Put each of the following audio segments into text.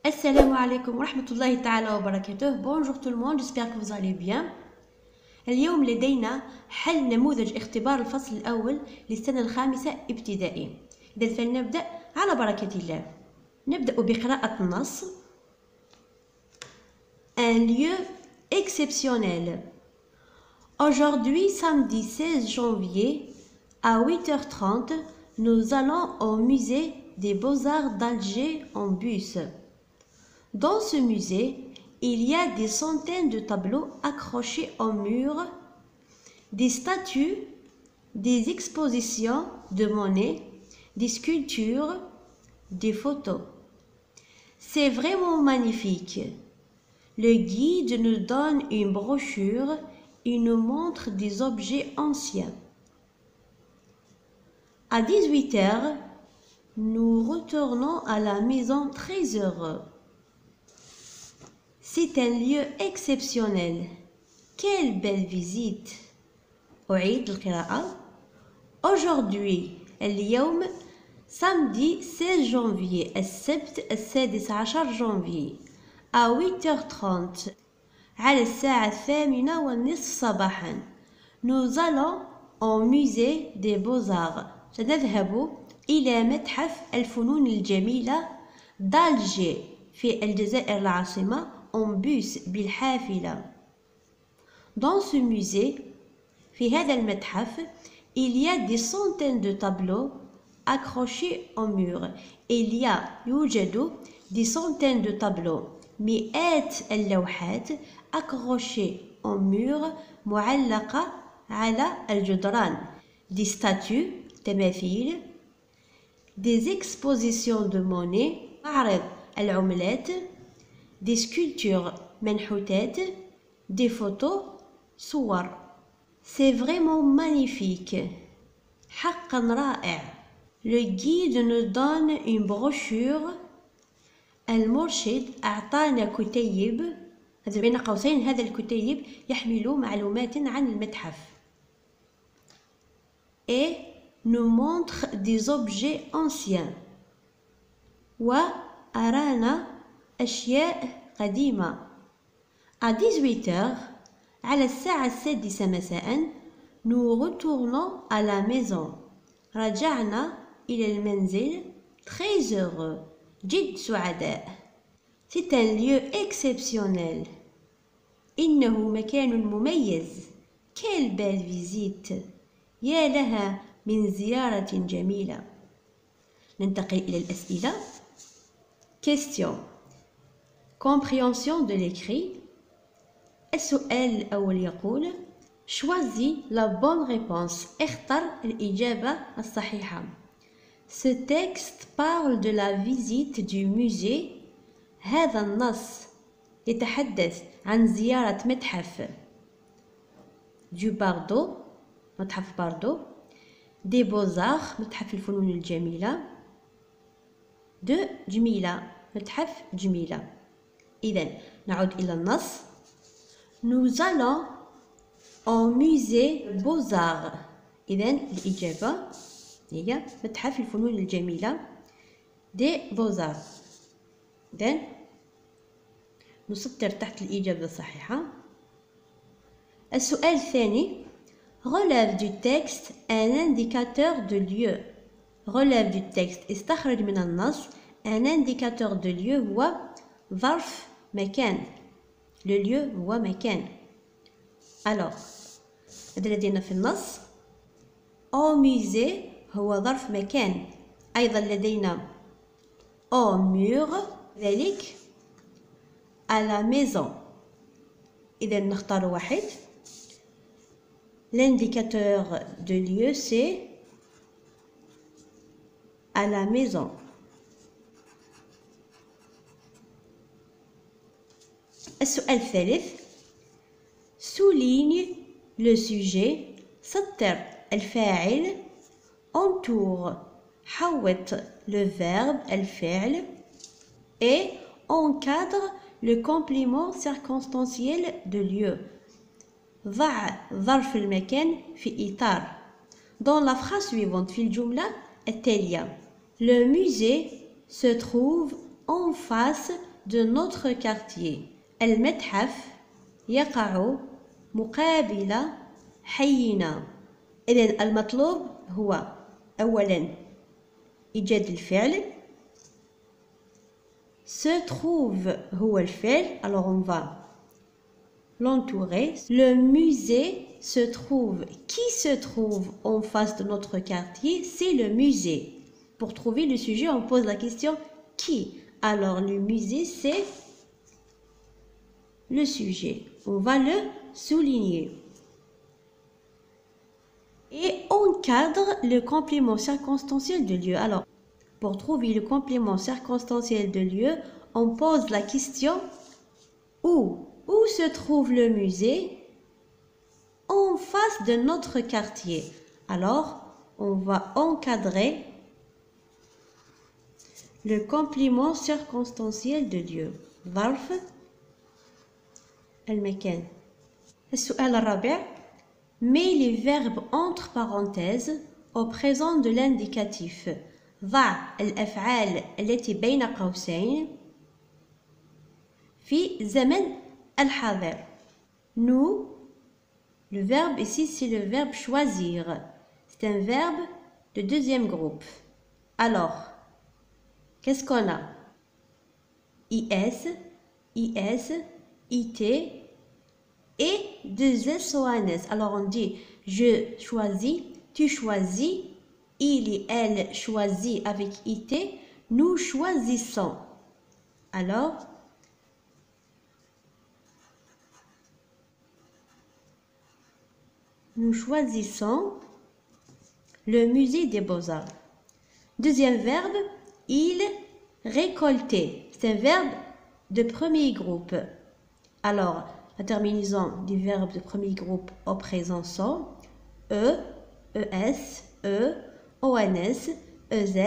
Assalamu alaikum wa rahmatullahi ta'ala wa barakatuh. Bonjour tout le monde, j'espère que vous allez bien. اليوم لدينا حل نموذج اختبار الفصل الأول للسنة الخامسة ابتدائي. إذا فلنبدأ على بركة الله. نبدأ بقراءة النص. Un lieu exceptionnel. Aujourd'hui, samedi 16 janvier, à 8h30, nous allons au musée des Beaux-Arts d'Alger en bus. Dans ce musée, il y a des centaines de tableaux accrochés au mur, des statues, des expositions de Monet, des sculptures, des photos. C'est vraiment magnifique. Le guide nous donne une brochure et nous montre des objets anciens. À 18h, nous retournons à la maison très heureux. C'est un lieu exceptionnel. Quelle belle visite! أعيد القراءة. Aujourd'hui, اليوم samedi 16 janvier السبت 16 janvier à 8h30 على الساعة 8:30 صباحا nous allons au musée des Beaux-Arts. سنذهب إلى متحف الفنون الجميلة d'Alger في الجزائر العاصمة en bus بالحافلة. Dans ce musée, في هذا المتحف, il y a des centaines de tableaux accrochés au mur. يوجد des centaines de tableaux, مئات اللوحات accrochées au mur معلقة على الجدران. Des statues, تماثيل, des expositions de Monet, معرض العملات, des sculptures منحوتات, des photos صور. C'est vraiment magnifique. حقا رائع. Le guide nous donne une brochure. المرشد أعطانا كتيب. هذا بين قوسين هذا الكتيب يحمل معلومات عن المتحف. Et nous montre des objets anciens. وأرانا أشياء قديمة. À 18h, على الساعة 6 مساء, nous retournons à la maison. رجعنا إلى المنزل très heureux. جد سعداء. C'est un lieu exceptionnel. إنه مكان مميز. Quelle belle visite. يا لها من زيارة جميلة. ننتقل إلى الأسئلة. Question. Compréhension de l'écrit. السؤال الأول يقول Choisis la bonne réponse. اختر الإجابة الصحيحة. Ce texte parle de la visite du musée. هذا النص يتحدث عن زيارة متحف du Bardo, متحف باردو, des Beaux-Arts, متحف الفنون الجميلة, de جميلة, متحف جميلة. إذن نعود إلى النص. Nous allons au musée Beaux-Arts. إذن الإجابة هي متحف الفنون الجميلة des Beaux-Arts. إذن نسطر تحت الإجابة الصحيحة. السؤال الثاني relève du texte un indicateur de lieu. relève du texte استخرج من النص un indicateur de lieu هو ظرف مكان. le lieu هو مكان. alors هذا لدينا في النص au musée هو ظرف مكان. أيضا لدينا au mur ذلك à la maison. إذا نختار واحد. l'indicateur de lieu c'est à la maison. السؤال الثالث souligne le sujet. سطر الفاعل. entoure حوط le verbe الفعل. et encadre le complément circonstanciel de lieu. ضع ظرف المكان في إطار. dans la phrase suivante في الجملة التالية le musée se trouve en face de notre quartier. المتحف يقع مقابل حينا. إذن المطلوب هو أولا إيجاد الفعل. Se trouve هو الفعل. Alors on va l'entourer. Le musée se trouve. Qui se trouve en face de notre quartier? C'est le musée. Pour trouver le sujet, on pose la question qui? Alors le musée, c'est le sujet. On va le souligner. Et on cadre le complément circonstanciel de lieu. Alors, pour trouver le complément circonstanciel de lieu, on pose la question où? Où se trouve le musée? En face de notre quartier. Alors, on va encadrer le complément circonstanciel de lieu. ظرف المكان. السؤال الرابع. Mets les verbes entre parenthèses au présent de l'indicatif. ضع الأفعال التي بين قوسين في زمن الحاضر. Nous, le verbe ici c'est le verbe choisir. C'est un verbe de deuxième groupe. Alors, qu'est-ce qu'on a? IS, IS, IT et deux SONS. Alors on dit je choisis, tu choisis, il et elle choisit avec IT, nous choisissons. Alors, nous choisissons le musée des Beaux-Arts. Deuxième verbe, il récoltait. C'est un verbe de premier groupe. Alors, la terminaison du verbe de premier groupe au présent sont E, ES, E, ONS, EZ,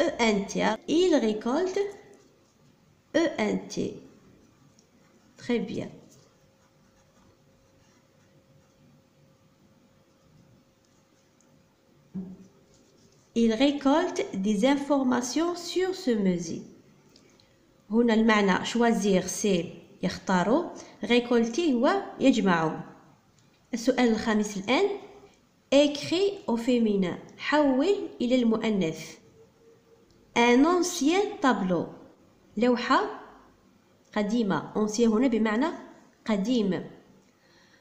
ENT. Il récolte ENT. Très bien. Il récolte des informations sur ce musée. هنا المعنى choisir c'est يختاروا، récolter هو يجمعوا. السؤال الخامس الآن. écrit au féminin. حول إلى المؤنث. un ancien tableau. لوحة قديمة. ancien هنا بمعنى قديم.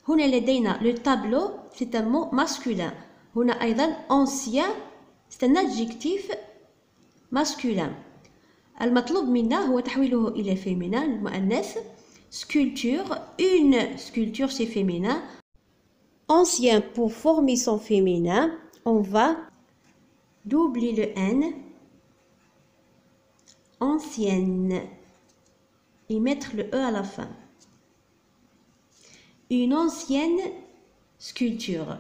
هنا لدينا le tableau c'est un mot masculin. هنا أيضا ancien c'est un adjectif masculin. المطلوب منا هو تحويله إلى féminin المؤنث. sculpture, une sculpture c'est féminin. Ancien pour former son féminin, on va doubler le N. Ancienne et mettre le E à la fin. Une ancienne sculpture.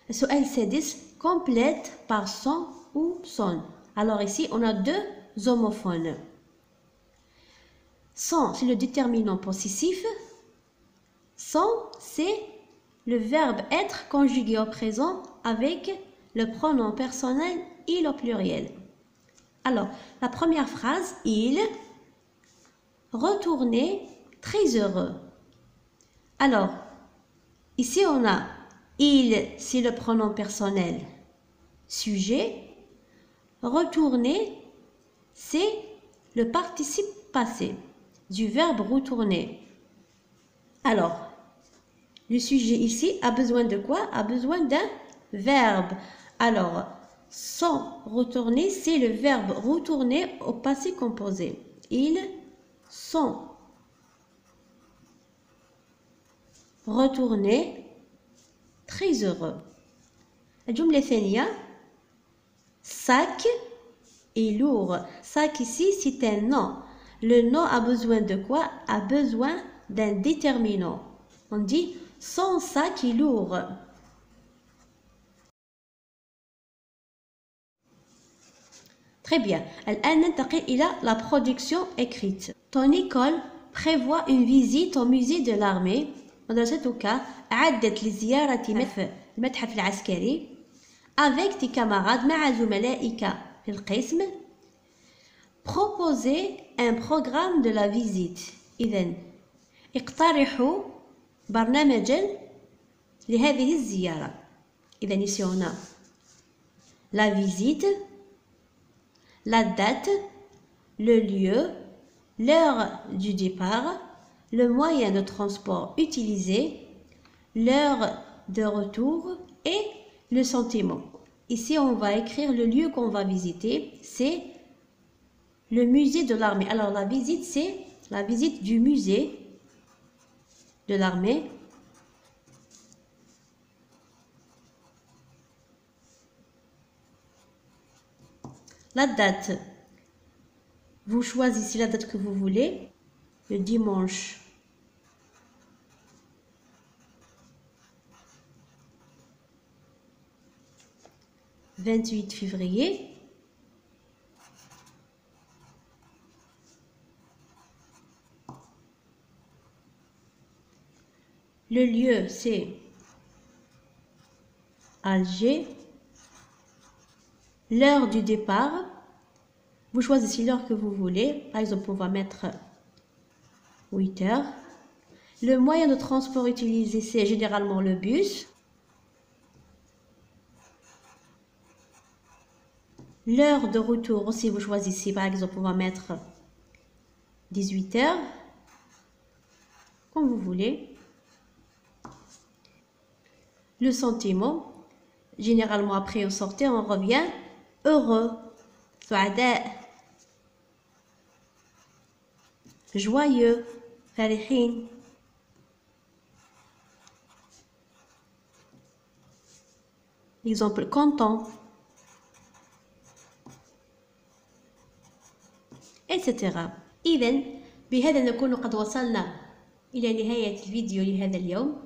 السؤال السادس. complète par son ou son. Alors ici on a deux homophones. Son c'est le déterminant possessif. Son c'est le verbe être conjugué au présent avec le pronom personnel il au pluriel. Alors la première phrase, il retournait très heureux. Alors ici on a il c'est le pronom personnel sujet. Retourner c'est le participe passé du verbe retourner. Alors, le sujet ici a besoin de quoi? A besoin d'un verbe. Alors, sont retourner, c'est le verbe retourner au passé composé. Ils sont retournés très heureux. الجملة الثانية. sac est lourd. Sac ici, c'est un nom. Le nom a besoin de quoi? A besoin d'un déterminant. On dit son sac est lourd. Très bien. الآن ننتقل إلى la production écrite. Ton école prévoit une visite au musée de l'armée. مدرستك أعدت لزيارة المتحف العسكري avec tes camarades مع زملائك في القسم. Proposer un programme de la visite. إذن اقترحوا برنامجا لهذه الزيارة. إذن ici on a la visite, la date, le lieu, l'heure du départ, le moyen de transport utilisé, l'heure de retour et le sentiment. Ici, on va écrire le lieu qu'on va visiter, c'est le musée de l'armée. Alors, la visite, c'est la visite du musée de l'armée. La date, vous choisissez la date que vous voulez, le dimanche 28 février. Le lieu, c'est Alger. L'heure du départ, vous choisissez l'heure que vous voulez. Par exemple, on va mettre 8 heures. Le moyen de transport utilisé, c'est généralement le bus. L'heure de retour aussi, vous choisissez. Par exemple, on va mettre 18 heures. Comme vous voulez. Le sentiment, généralement après au sortir, on revient heureux, سعداء, joyeux, فرحين. Exemple, content, etc. إذن بهذا نكون قد وصلنا إلى نهاية الفيديو لهذا اليوم.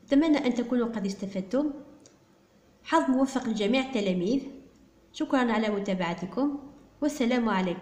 أتمنى أن تكونوا قد استفدتم. حظ موفق لجميع التلاميذ. شكرا على متابعتكم والسلام عليكم.